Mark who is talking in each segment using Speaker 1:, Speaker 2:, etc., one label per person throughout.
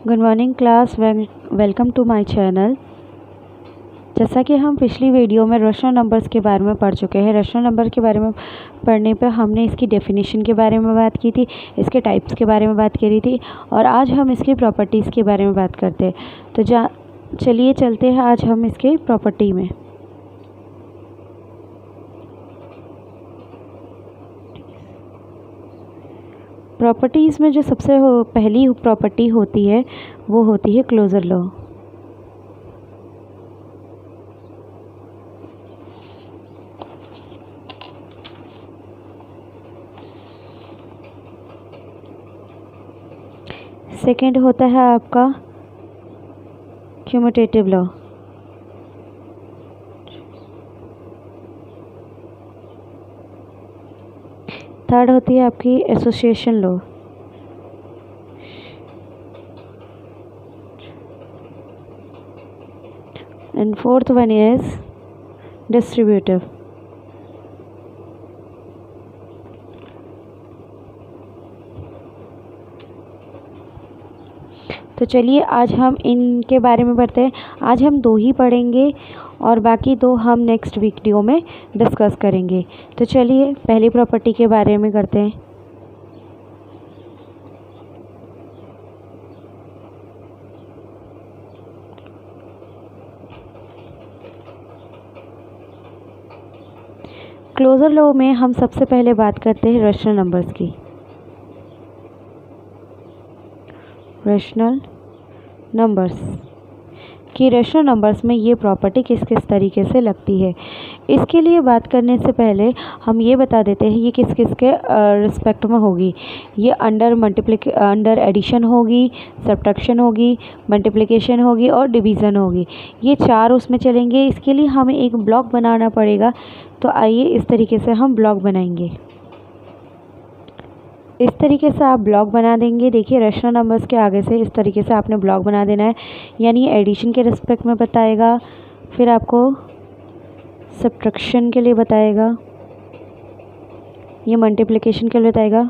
Speaker 1: Good morning class, welcome to my channel. जैसा कि हम पिछली वीडियो में रेशनल नंबर्स के बारे में पढ़ चुके हैं। रेशनल नंबर के बारे में पढ़ने पर हमने इसकी डेफिनेशन के बारे में बात की थी, इसके टाइप्स के बारे में बात करी थी और आज हम इसकी प्रॉपर्टीज़ के बारे में बात करते हैं। तो चलिए चलते हैं आज हम इसके प्रॉपर्टी में। प्रॉपर्टीज़ में जो सबसे पहली प्रॉपर्टी होती है वो होती है क्लोजर लॉ। सेकंड होता है आपका क्यूमुटेटिव लॉ। थर्ड होती है आपकी association law. And fourth one is distributive. तो चलिए आज हम इनके बारे में पढ़ते हैं। आज हम दो ही पढ़ेंगे और बाकी दो हम नेक्स्ट वीडियो में डिस्कस करेंगे। तो चलिए पहली प्रॉपर्टी के बारे में करते हैं। क्लोजर लॉ में हम सबसे पहले बात करते हैं रेशनल नंबर्स की। रेशनल नंबर्स में ये प्रॉपर्टी किस किस तरीके से लगती है, इसके लिए बात करने से पहले हम ये बता देते हैं ये किस किस के रिस्पेक्ट में होगी। ये अंडर एडिशन होगी, सब्ट्रैक्शन होगी, मल्टीप्लिकेशन होगी और डिवीज़न होगी। ये चार उसमें चलेंगे। इसके लिए हमें एक ब्लॉक बनाना पड़ेगा। तो आइए इस तरीके से हम ब्लॉक बनाएंगे। इस तरीके से आप ब्लॉक बना देंगे। देखिए रेशनल नंबर्स के आगे से इस तरीके से आपने ब्लॉक बना देना है, यानी एडिशन के रिस्पेक्ट में बताएगा, फिर आपको सब्ट्रैक्शन के लिए बताएगा, ये मल्टीप्लिकेशन के लिए बताएगा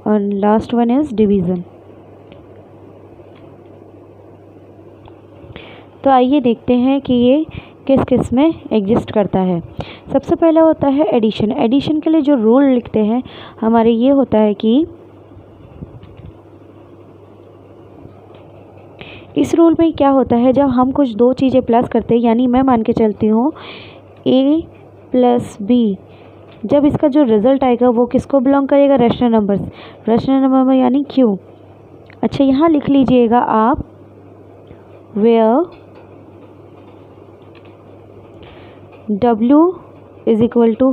Speaker 1: और लास्ट वन इज डिवीज़न। तो आइए देखते हैं कि ये किस किस में एग्जिस्ट करता है। सबसे पहला होता है एडिशन। एडिशन के लिए जो रूल लिखते हैं हमारे ये होता है कि इस रूल में क्या होता है, जब हम कुछ दो चीज़ें प्लस करते हैं, यानी मैं मान के चलती हूँ a प्लस बी, जब इसका जो रिज़ल्ट आएगा वो किसको बिलोंग करेगा, रेशनल नंबर्स। रेशनल नंबर में यानी क्यू। अच्छा यहाँ लिख लीजिएगा आप where W is equal to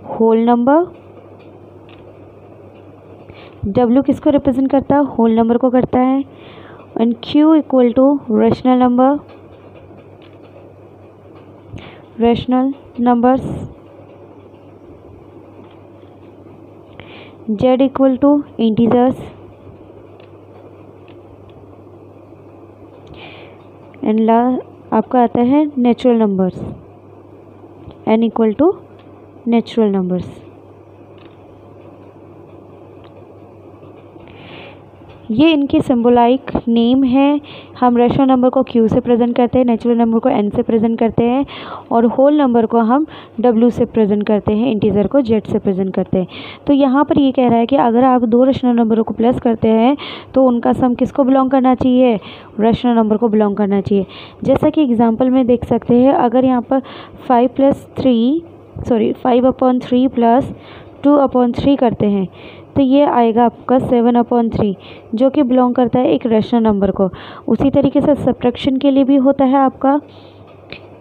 Speaker 1: whole number. W किसको रिप्रेजेंट करता है, होल नंबर को करता है। And Q equal to rational numbers. Z equal to integers and आपका आता है natural numbers. n equal to natural numbers. ये इनके सिंबोलाइक नेम है। हम रेशनल नंबर को q से प्रेजेंट करते हैं, नेचुरल नंबर को n से प्रेजेंट करते हैं और होल नंबर को हम w से प्रेजेंट करते हैं, इंटीजर को z से प्रेजेंट करते हैं। तो यहाँ पर ये कह रहा है कि अगर आप दो रेशनल नंबरों को प्लस करते हैं तो उनका सम किसको बिलोंग करना चाहिए, रेशनल नंबर को बिलोंग करना चाहिए। जैसा कि एग्जाम्पल में देख सकते हैं, अगर यहाँ पर 5/3 प्लस 2/3 करते हैं तो ये आएगा आपका 7/3, जो कि बिलोंग करता है एक रेशनल नंबर को। उसी तरीके से सब्ट्रैक्शन के लिए भी होता है आपका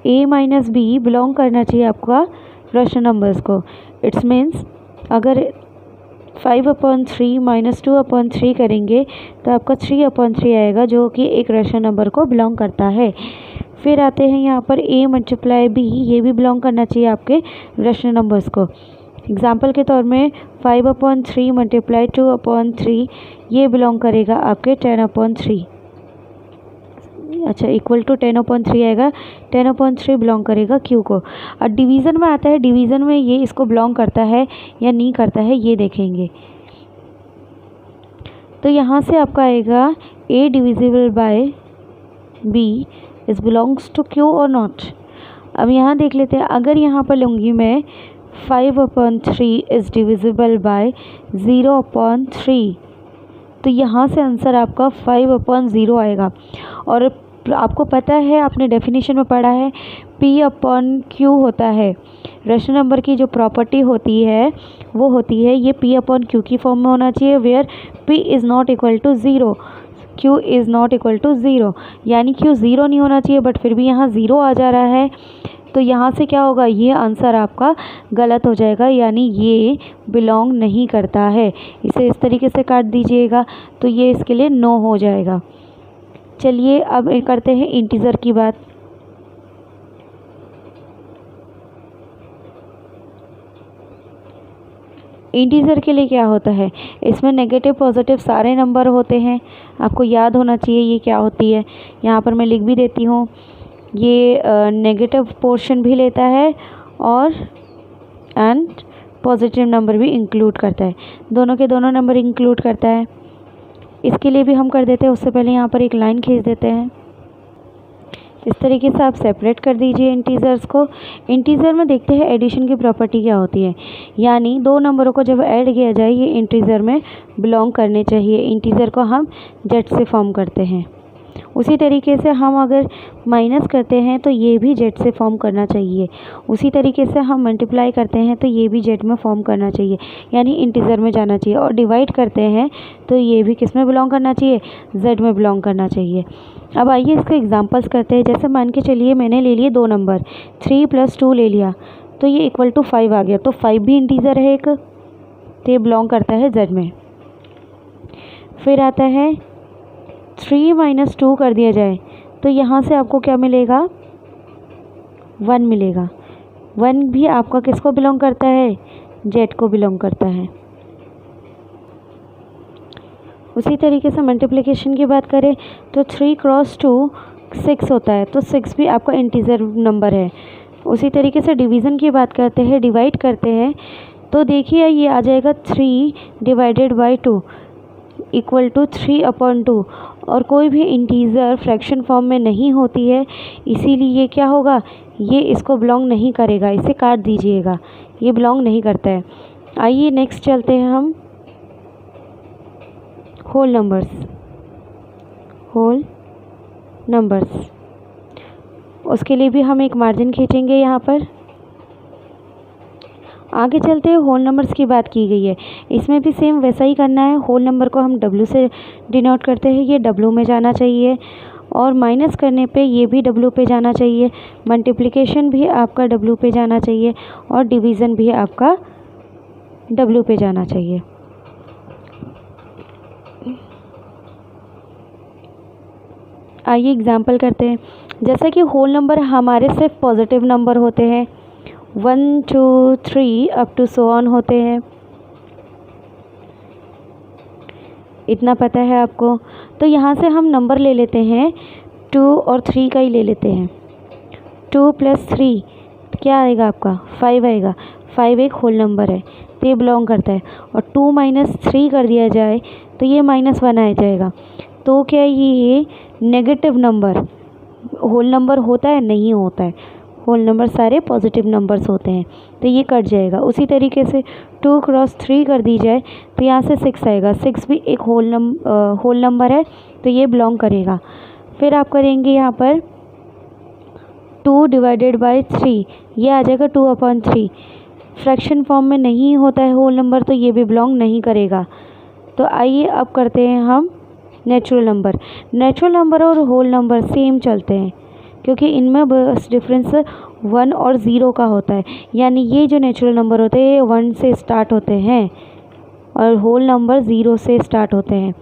Speaker 1: a माइनस बी बिलोंग करना चाहिए आपका रेशनल नंबर्स को। इट्स मीन्स अगर 5/3 माइनस 2/3 करेंगे तो आपका 3/3 आएगा, जो कि एक रेशनल नंबर को बिलोंग करता है। फिर आते हैं यहाँ पर a मल्टीप्लाई b, ये भी बिलोंग करना चाहिए आपके रेशनल नंबर्स को। एग्जाम्पल के तौर में 5/3 मल्टीप्लाई 2/3 ये बिलोंग करेगा आपके 10/3। अच्छा इक्वल टू 10/3 आएगा, 10/3 बिलोंग करेगा क्यू को। और डिवीज़न में आता है, डिवीज़न में ये इसको बिलोंग करता है या नहीं करता है ये देखेंगे। तो यहाँ से आपका आएगा a divisible by b is belongs to q और नॉट। अब यहाँ देख लेते हैं, अगर यहाँ पर लूँगी मैं 5/3 इज़ डिविजिबल बाय 0/3, तो यहाँ से आंसर आपका 5/0 आएगा। और आपको पता है, आपने डेफिनेशन में पढ़ा है, p/q होता है, रेशनल नंबर की जो प्रॉपर्टी होती है वो होती है ये p/q की फॉर्म में होना चाहिए, where p is not equal to 0, q is not equal to 0, यानी q 0 नहीं होना चाहिए, बट फिर भी यहाँ 0 आ जा रहा है। तो यहाँ से क्या होगा, ये आंसर आपका गलत हो जाएगा, यानी ये बिलोंग नहीं करता है। इसे इस तरीके से काट दीजिएगा, तो ये इसके लिए नो हो जाएगा। चलिए अब करते हैं इंटीजर की बात। इंटीजर के लिए क्या होता है, इसमें नेगेटिव पॉजिटिव सारे नंबर होते हैं, आपको याद होना चाहिए ये क्या होती है। यहाँ पर मैं लिख भी देती हूँ, ये नेगेटिव पोर्शन भी लेता है और एंड पॉजिटिव नंबर भी इंक्लूड करता है, दोनों के दोनों नंबर इंक्लूड करता है। इसके लिए भी हम कर देते हैं, उससे पहले यहाँ पर एक लाइन खींच देते हैं। इस तरीके से आप सेपरेट कर दीजिए इंटीजर्स को। इंटीजर में देखते हैं एडिशन की प्रॉपर्टी क्या होती है, यानी दो नंबरों को जब ऐड किया जाए ये इंटीजर में बिलोंग करने चाहिए। इंटीजर को हम जेड से फॉर्म करते हैं, उसी तरीके से हम अगर माइनस करते हैं तो ये भी जेड से फॉर्म करना चाहिए, उसी तरीके से हम मल्टीप्लाई करते हैं तो ये भी जेड में फॉर्म करना चाहिए, यानी इंटीजर में जाना चाहिए। और डिवाइड करते हैं तो ये भी किस में बिलोंग करना चाहिए, जेड में बिलोंग करना चाहिए। अब आइए इसके एग्जांपल्स करते हैं। जैसे मान के चलिए मैंने ले लिए दो नंबर, 3 + 2 ले लिया, तो ये इक्वल टू 5 आ गया, तो 5 भी इंटीजर है एक, तो ये बिलोंग करता है जेड में। फिर आता है 3 - 2 कर दिया जाए, तो यहाँ से आपको क्या मिलेगा, 1 मिलेगा। 1 भी आपका किसको बिलोंग करता है, जेड को बिलोंग करता है। उसी तरीके से मल्टीप्लिकेशन की बात करें तो 3 × 2 6 होता है, तो 6 भी आपका इंटीजर नंबर है। उसी तरीके से डिवीज़न की बात करते हैं, डिवाइड करते हैं, तो देखिए ये आ जाएगा 3 / 2 इक्वल टू 3/2। और कोई भी इंटीजर फ्रैक्शन फॉर्म में नहीं होती है, इसीलिए ये क्या होगा, ये इसको बिलोंग नहीं करेगा, इसे काट दीजिएगा, ये बिलोंग नहीं करता है। आइए नेक्स्ट चलते हैं हम होल नंबर्स। उसके लिए भी हम एक मार्जिन खींचेंगे यहाँ पर। आगे चलते हैं, होल नंबर्स की बात की गई है, इसमें भी सेम वैसा ही करना है। होल नंबर को हम W से डिनोट करते हैं, ये W में जाना चाहिए, और माइनस करने पे ये भी W पे जाना चाहिए, मल्टीप्लिकेशन भी आपका W पे जाना चाहिए, और डिवीज़न भी आपका W पे जाना चाहिए। आइए एग्जाम्पल करते हैं। जैसा कि होल नंबर हमारे सिर्फ पॉजिटिव नंबर होते हैं, 1 2 3 अप टू सो ऑन होते हैं, इतना पता है आपको। तो यहाँ से हम नंबर ले लेते हैं 2 और 3 का ही ले लेते हैं। 2 + 3 क्या आएगा आपका, 5 आएगा। 5 एक होल नंबर है, तो ये बिलोंग करता है। और 2 - 3 कर दिया जाए तो ये -1 आ जाएगा। तो क्या ये नेगेटिव नंबर होल नंबर होता है, नहीं होता है, होल नंबर सारे पॉजिटिव नंबर्स होते हैं, तो ये कट जाएगा। उसी तरीके से 2 × 3 कर दी जाए तो यहाँ से 6 आएगा, 6 भी एक होल नंबर है, तो ये बिलोंग करेगा। फिर आप करेंगे यहाँ पर 2 / 3, ये आ जाएगा 2/3, फ्रैक्शन फॉर्म में नहीं होता है होल नंबर, तो ये भी बिलोंग नहीं करेगा। तो आइए अब करते हैं हम नेचुरल नंबर और होल नंबर सेम चलते हैं, क्योंकि इनमें बस डिफरेंस 1 और 0 का होता है, यानी ये जो नेचुरल नंबर होते हैं 1 से स्टार्ट होते हैं और होल नंबर 0 से स्टार्ट होते हैं,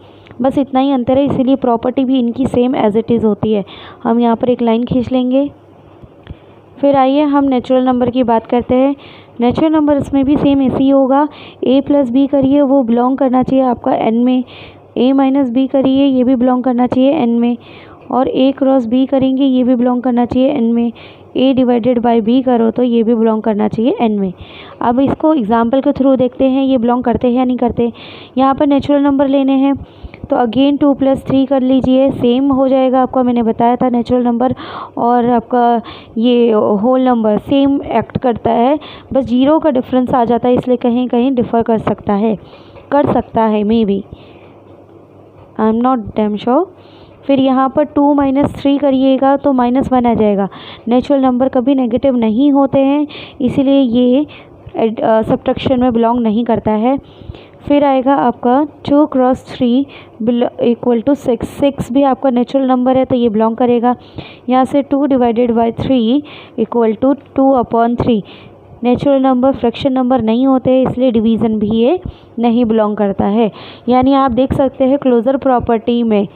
Speaker 1: बस इतना ही अंतर है, इसीलिए प्रॉपर्टी भी इनकी सेम एज इट इज़ होती है। हम यहाँ पर एक लाइन खींच लेंगे। फिर आइए हम नेचुरल नंबर की बात करते हैं। नेचुरल नंबर इसमें भी सेम ऐसे ही होगा, a + b करिए वो बिलोंग करना चाहिए आपका n में, a - b करिए ये भी बिलोंग करना चाहिए n में, और a × b करेंगे ये भी बिलोंग करना चाहिए n में, a / b करो तो ये भी बिलोंग करना चाहिए n में। अब इसको एग्जाम्पल के थ्रू देखते हैं ये बिलोंग करते हैं या नहीं करते। यहाँ पर नेचुरल नंबर लेने हैं, तो अगेन 2 + 3 कर लीजिए, सेम हो जाएगा आपका, मैंने बताया था नेचुरल नंबर और आपका ये होल नंबर सेम एक्ट करता है, बस 0 का डिफरेंस आ जाता है, इसलिए कहीं कहीं डिफ़र कर सकता है may be, I am not damn sure. फिर यहाँ पर 2 - 3 करिएगा तो -1 आ जाएगा। नेचुरल नंबर कभी नेगेटिव नहीं होते हैं, इसीलिए ये सब्ट्रैक्शन में बिलोंग नहीं करता है। फिर आएगा आपका 2 × 3 = 6। 6 भी आपका नेचुरल नंबर है तो ये बिलोंग करेगा। यहाँ से 2 / 3 = 2/3। नेचुरल नंबर फ्रैक्शन नंबर नहीं होते, इसलिए डिवीज़न भी ये नहीं बिलोंग करता है। यानी आप देख सकते हैं क्लोजर प्रॉपर्टी में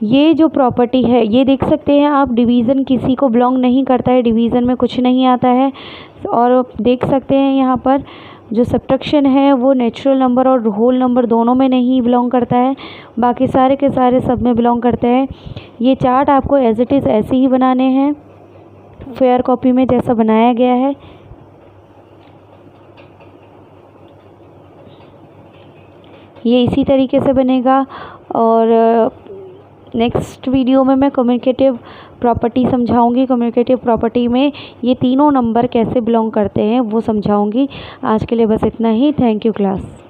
Speaker 1: ये जो प्रॉपर्टी है, ये देख सकते हैं आप, डिवीज़न किसी को बिलोंग नहीं करता है, डिवीज़न में कुछ नहीं आता है। और देख सकते हैं यहाँ पर जो सब्ट्रैक्शन है वो नेचुरल नंबर और होल नंबर दोनों में नहीं बिलोंग करता है, बाकी सारे के सारे सब में बिलोंग करते हैं। ये चार्ट आपको एज इट इज़ ऐसे ही बनाने हैं, फेयर कॉपी में जैसा बनाया गया है। ये इसी तरीके से बनेगा। और नेक्स्ट वीडियो में मैं कम्युनिकेटिव प्रॉपर्टी समझाऊंगी। कम्युनिकेटिव प्रॉपर्टी में ये तीनों नंबर कैसे बिलोंग करते हैं वो समझाऊंगी। आज के लिए बस इतना ही। Thank you class.